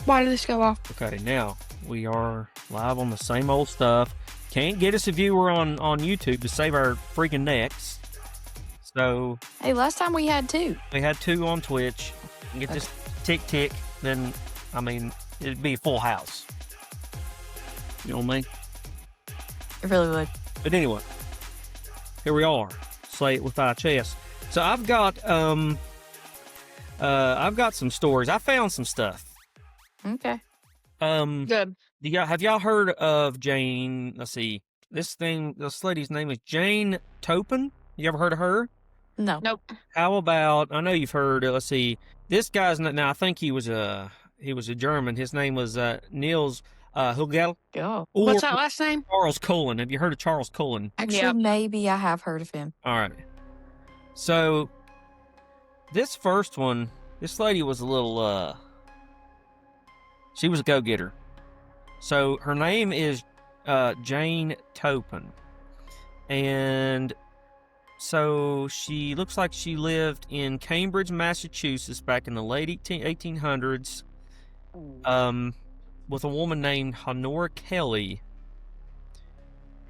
Why did this go off? Okay, now we are live on the same old stuff. Can't get us a viewer on YouTube to save our freaking necks. So Hey, last time we had 2. we had 2 on Twitch. Get this tick, then I mean it'd be a full house. You know what I mean? It really would. But anyway, here we are. Slay it with our chest. So I've got some stories. I found some stuff. Okay. Good. Have y'all heard of Jane? Let's see. This lady's name is Jane Toppan. You ever heard of her? No. Nope. How about, I know you've heard, let's see. This guy's, now I think he was a German. His name was Niels Högel. Oh. What's that last name? Charles Cullen. Have you heard of Charles Cullen? Actually, Yep. maybe I have heard of him. All right. So, this first one, this lady was a little, she was a go-getter. So, her name is Jane Toppan. And so, she looks like she lived in Cambridge, Massachusetts back in the late 1800s with a woman named Honora Kelly.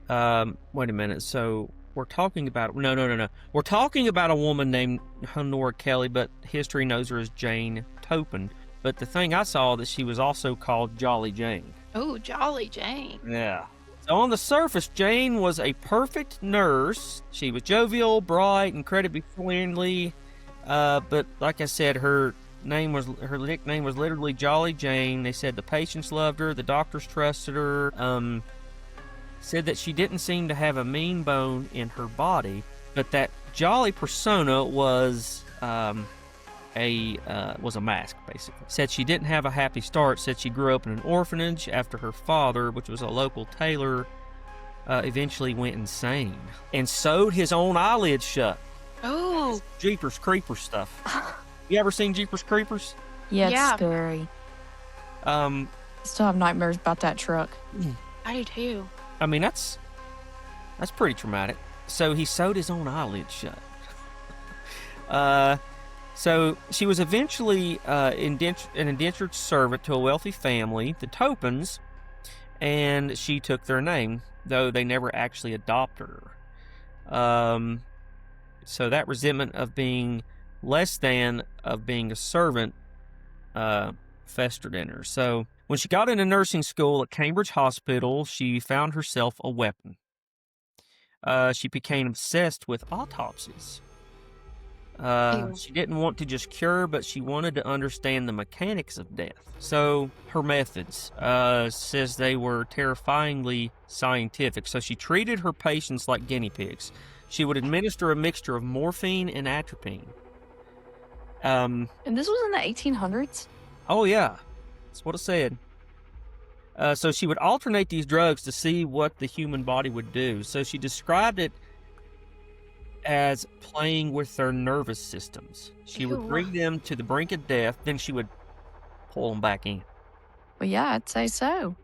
Wait a minute. So, we're talking about... No. We're talking about a woman named Honora Kelly, but history knows her as Jane Toppan. But the thing I saw that she was also called Jolly Jane. Oh, Jolly Jane. Yeah. So on the surface, Jane was a perfect nurse. She was jovial, bright, incredibly friendly. But like I said, her nickname was literally Jolly Jane. They said the patients loved her, the doctors trusted her. Said that she didn't seem to have a mean bone in her body, but that jolly persona was a mask, basically. Said she didn't have a happy start. Said she grew up in an orphanage after her father, which was a local tailor, eventually went insane and sewed his own eyelids shut. Oh. Jeepers Creepers stuff. You ever seen Jeepers Creepers? Yeah, it's Yeah. scary. I Still have nightmares about that truck. I do too. mean, that's pretty traumatic. So he sewed his own eyelids shut. So she was eventually an indentured servant to a wealthy family, the Toppans, and she took their name, though they never actually adopted her. So that resentment of being less than of being a servant festered in her. So when she got into nursing school at Cambridge Hospital, she found herself a weapon. She became obsessed with autopsies. She didn't want to just cure, but she wanted to understand the mechanics of death. So her methods says they were terrifyingly scientific. So she treated her patients like guinea pigs. She would administer a mixture of morphine and atropine. And this was in the 1800s? Oh yeah, that's what it said. So she would alternate these drugs to see what the human body would do. So she described it as playing with their nervous systems. She would bring them to the brink of death, then she would pull them back in. Well, yeah, I'd say so.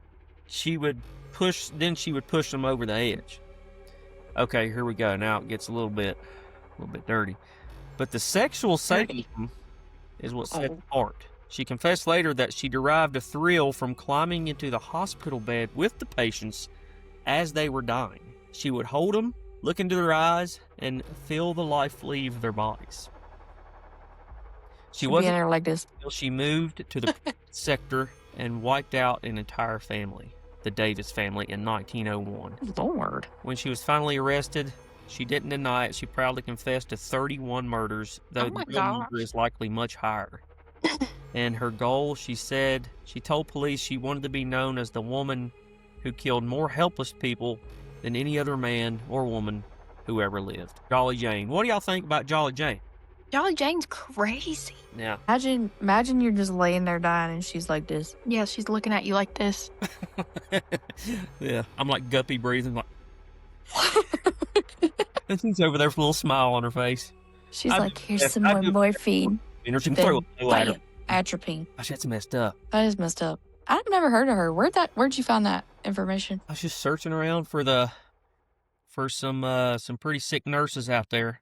She would push them over the edge. Okay, here we go. Now it gets a little bit dirty. But the sexual sadism is what set it apart. She confessed later that she derived a thrill from climbing into the hospital bed with the patients as they were dying. She would hold them, look into their eyes, and feel the life leave their bodies. She wasn't there like this until she moved to the sector and wiped out an entire family, the Davis family, in 1901. Lord. When she was finally arrested, she didn't deny it. She proudly confessed to 31 murders, though the real number is likely much higher. And her goal, she told police she wanted to be known as the woman who killed more helpless people than any other man or woman who ever lived. Jolly Jane. What do y'all think about Jolly Jane? Jolly Jane's crazy. Yeah. Imagine you're just laying there dying and she's like this. Yeah, she's looking at you like this. Yeah. I'm like guppy breathing, like. And she's over there with a little smile on her face. She's like, here's some more morphine. And she can throw it at her. Atropine. Gosh, that's messed up. That is messed up. I've never heard of her. Where'd you find that information? I was just searching around for some pretty sick nurses out there,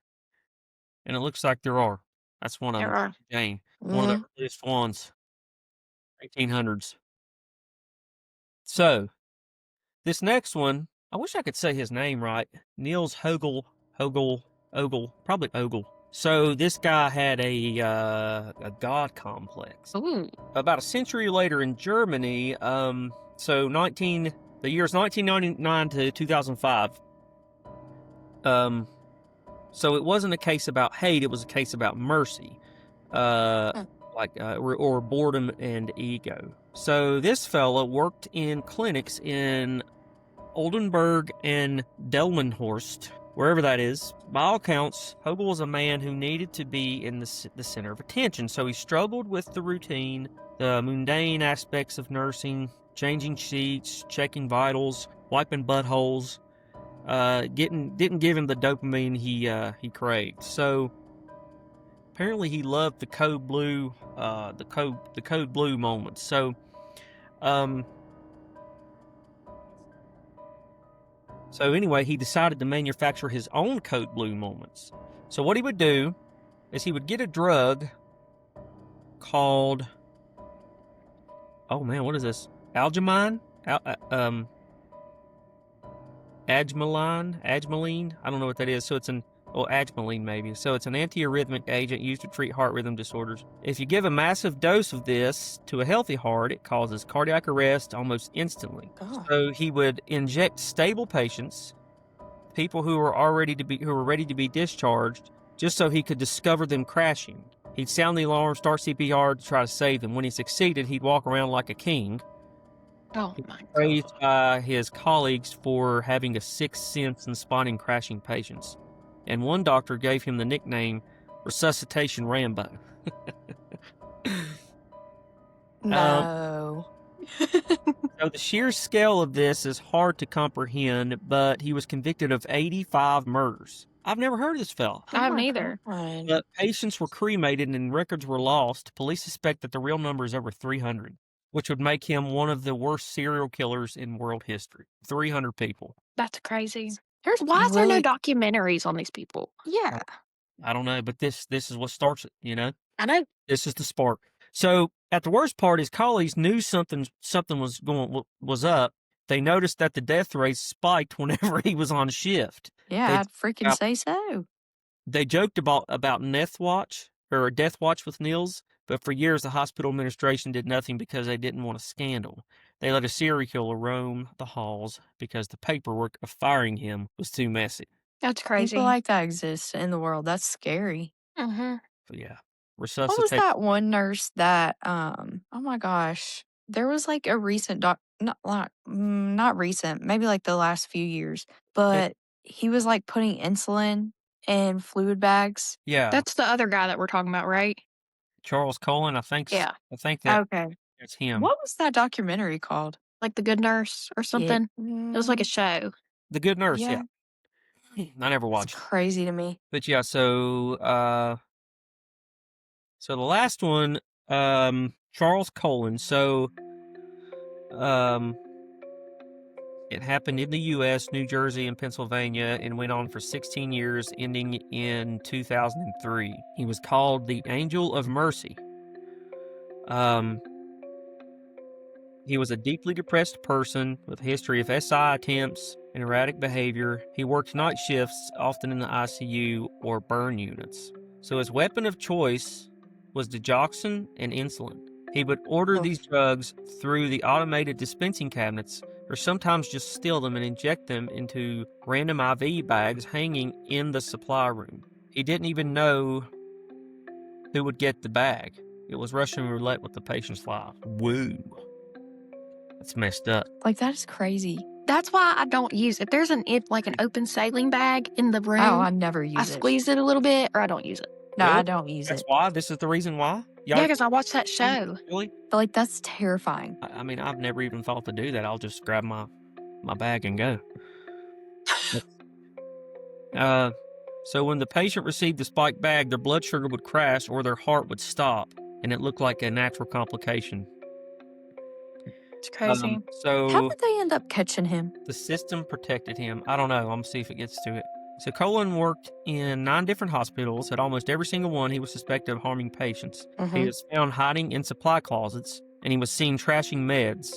and it looks like there are. That's one of them. There are. Jane, one of the earliest ones. 1800s. So, this next one, I wish I could say his name right. Niels Högel, probably Ogle. So this guy had a god complex. Ooh. About a century later in Germany, the years 1999 to 2005. So it wasn't a case about hate; it was a case about mercy, or boredom and ego. So this fella worked in clinics in Oldenburg and Delmenhorst, wherever that is. By all accounts, Hogel was a man who needed to be in the center of attention, so he struggled with the routine, the mundane aspects of nursing, changing sheets, checking vitals, wiping buttholes. Didn't give him the dopamine he craved. So apparently he loved the code blue moments. So anyway, he decided to manufacture his own code blue moments. So what he would do is he would get a drug called, oh man, what is this? Algemine? Agmaline? I don't know what that is. So it's Agmaline maybe. So it's an antiarrhythmic agent used to treat heart rhythm disorders. If you give a massive dose of this to a healthy heart, it causes cardiac arrest almost instantly. God. So he would inject stable patients, people who were ready to be discharged, just so he could discover them crashing. He'd sound the alarm, start CPR to try to save them. When he succeeded, he'd walk around like a king. Oh my Praised God. by his colleagues for having a sixth sense in spotting crashing patients. And one doctor gave him the nickname Resuscitation Rambo. No. So the sheer scale of this is hard to comprehend, but he was convicted of 85 murders. I've never heard of this fella. I haven't my either. God. But patients were cremated and records were lost. Police suspect that the real number is over 300, which would make him one of the worst serial killers in world history. 300 people. That's crazy. There's Why is there no really- documentaries on these people? Yeah. I don't know, but this is what starts it, you know? I know. This is the spark. So at the worst part, his colleagues knew something was up. They noticed that the death rate spiked whenever he was on shift. Yeah, I'd freaking about- say so. They joked about Death Watch or a Death Watch with Niels, but for years the hospital administration did nothing because they didn't want a scandal. They let a serial killer roam the halls because the paperwork of firing him was too messy. That's crazy. People like that exist in the world. That's scary. Mm-hmm. So yeah, What was resuscitate. that one nurse that oh my gosh. There was like a recent not recent, maybe like the last few years, but he was like putting insulin in fluid bags. Yeah, That's the other guy that we're talking about, right? Charles Cullen. I think. Yeah. I think that Okay. it's him. What was that documentary called? Like The Good Nurse or something. It was like a show. The Good Nurse. Yeah. I never It's watched. crazy to me. But yeah, so the last one, Charles Cullen. So it happened in the U.S., New Jersey, and Pennsylvania, and went on for 16 years, ending in 2003. He was called the Angel of Mercy. He was a deeply depressed person with a history of SI attempts and erratic behavior. He worked night shifts, often in the ICU or burn units. So his weapon of choice was digoxin and insulin. He would order these drugs through the automated dispensing cabinets, or sometimes just steal them and inject them into random IV bags hanging in the supply room. He didn't even know who would get the bag. It was Russian roulette with the patient's life. Woo. That's messed up. Like, that is crazy. That's why I don't use it. If there's an open saline bag in the room, Oh, I never use I it. squeeze it a little bit or I don't use it. No, Really? I don't use That's it. why? This is the reason why? Yeah, because I watched that show. Really? But like, that's terrifying. I mean, I've never even thought to do that. I'll just grab my bag and go. So when the patient received the spiked bag, their blood sugar would crash or their heart would stop, and it looked like a natural complication. It's crazy. How So did they end up catching him? the system protected him. I don't know. I'm gonna see if it gets to it. So Cullen worked in 9 different hospitals. At almost every single one, he was suspected of harming patients. He was found hiding in supply closets and he was seen trashing meds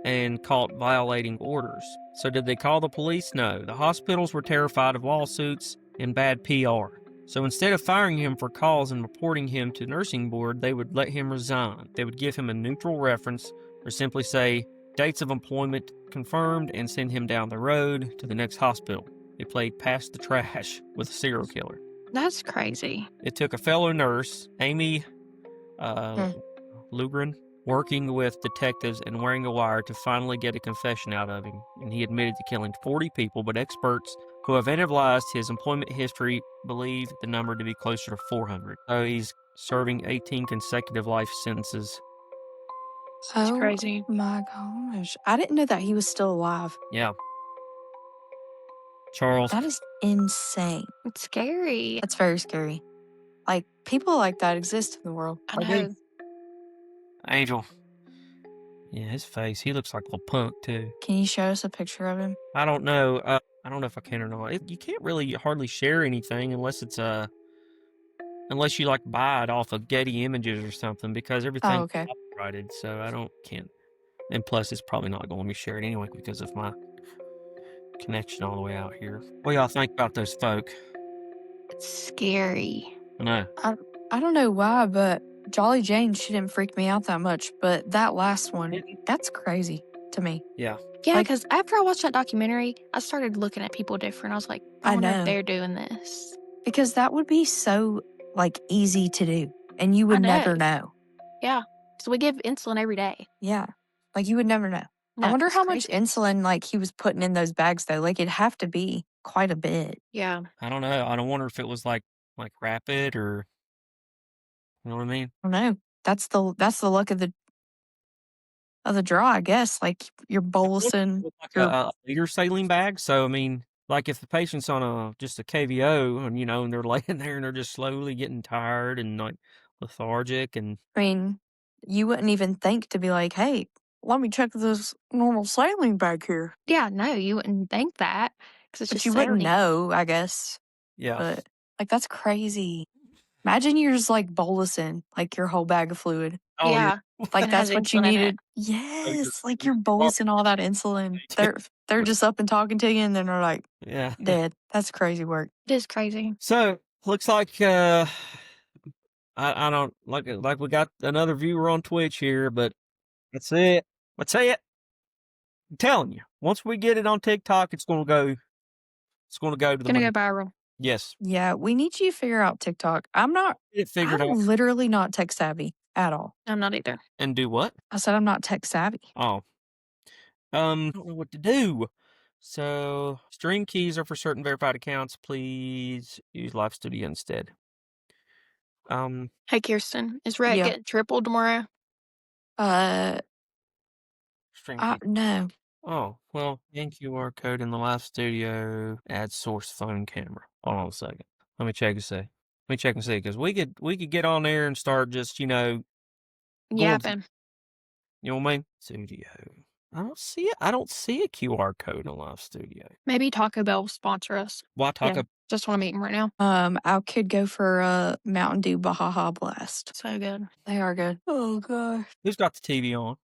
and caught violating orders. So did they call the police? No. The hospitals were terrified of lawsuits and bad PR. So instead of firing him for calls and reporting him to nursing board, they would let him resign. They would give him a neutral reference or simply say, dates of employment confirmed, and send him down the road to the next hospital. They played pass the trash with a serial killer. That's crazy. It took a fellow nurse, Amy Lugren, working with detectives and wearing a wire to finally get a confession out of him. And he admitted to killing 40 people, but experts who have analyzed his employment history believe the number to be closer to 400. So he's serving 18 consecutive life sentences. That's Oh crazy. my gosh. I didn't know that he was still alive. Yeah. Charles. That is insane. It's scary. That's very scary. Like, people like that exist in the world. I Like know. Angel. Yeah, his face. He looks like a little punk, too. Can you show us a picture of him? I don't know. I don't know if I can or not. You can't really hardly share anything unless it's unless you like buy it off of Getty Images or something, because everything's okay. copyrighted. So I can't. And plus, it's probably not going to let me share it anyway because of my connection all the way out here. What y'all think about those folk? It's scary. I know. I don't know why, but Jolly Jane, she didn't freak me out that much. But that last one, that's crazy to me. Yeah. Yeah, Like- because after I watched that documentary, I started looking at people different. I was like, I I wonder know. if they're doing this. Because that would be so, like, easy to do. And you would I never know. know. So we give insulin every day. Yeah. Like, you would never know. No, I wonder it's how much crazy. insulin, like, he was putting in those bags, though. Like, it'd have to be quite a bit. Yeah. I don't know. I don't wonder if it was like rapid or, you know what I mean? I don't know. That's the luck of the draw, I guess. Like, you're bolusing. Like a liter saline bag. So I mean, like if the patient's on just a KVO and and they're laying there and they're just slowly getting tired and like lethargic and I mean, you wouldn't even think to be like, hey, let me check this normal saline bag here. Yeah, no, you wouldn't think that because it's But just you wouldn't saline. know, I guess. yeah. But, like, that's crazy. Imagine you're just, like, bolusing, like, your whole bag of fluid. Oh Yeah. Like, And it that's has what you insulin in it. needed. Yes. Like, you're bolusing all that insulin. They're just up and talking to you, and then they're like, Yeah. dead. That's crazy work. It is crazy. So looks like I don't like we got another viewer on Twitch here, but that's it. That's it. I'm telling you, once we get it on TikTok, it's gonna go. It's gonna go to the Gonna moon. go viral. Yes. Yeah, we need you to figure out TikTok. I'm Figured out literally not tech savvy at all. I'm not either. and do what? I said I'm not tech savvy. Oh. I don't know what to do. So, stream keys are for certain verified accounts. Please use Live Studio instead. Hey, Kirsten, is Rhett Yeah. getting tripled tomorrow? Stream key. No. Oh, well, QR code in the Live Studio. Add source phone camera. Hold on a second. Let me check and see. Let me check and see because we could get on there and start just Going- Yapping. you know what I mean? Studio. I don't see it. I don't see a QR code on Live Studio. Maybe Taco Bell will sponsor us. Why Taco? Just want to meet him right now. I could go for a Mountain Dew Baja Blast. So good. They are good. Oh gosh. Who's got the TV on?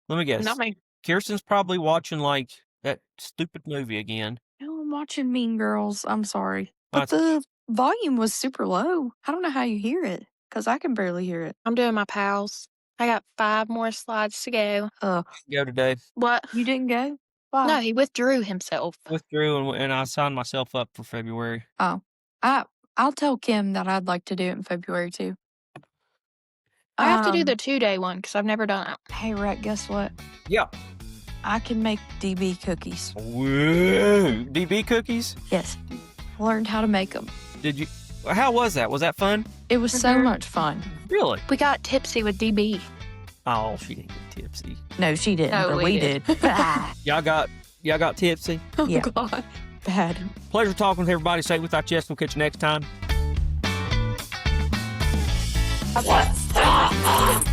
Let me guess. Not me. Kirsten's probably watching like that stupid movie again. No, I'm watching Mean Girls. I'm sorry, but That's- the volume was super low. I don't know how you hear it because I can barely hear it. I'm doing my pals. I got 5 more slides to go. Go today. What? You didn't go? Why? No, he withdrew himself. Withdrew and I signed myself up for February. Oh, I'll tell Kim that I'd like to do it in February too. I have to do the 2-day one because I've never done it. Hey, Rhett, guess what? Yeah. I can make DB cookies. Whoa. DB cookies? Yes. Learned how to make them. Did you? How was that? Was that fun? It was so much fun. Really? We got tipsy with DB. Oh, she didn't get tipsy. No, she didn't, No, but we we did. did. Y'all got tipsy. Oh, Yeah. God. Bad. Pleasure talking with everybody. Say it with our chest. We'll catch you next time. What's the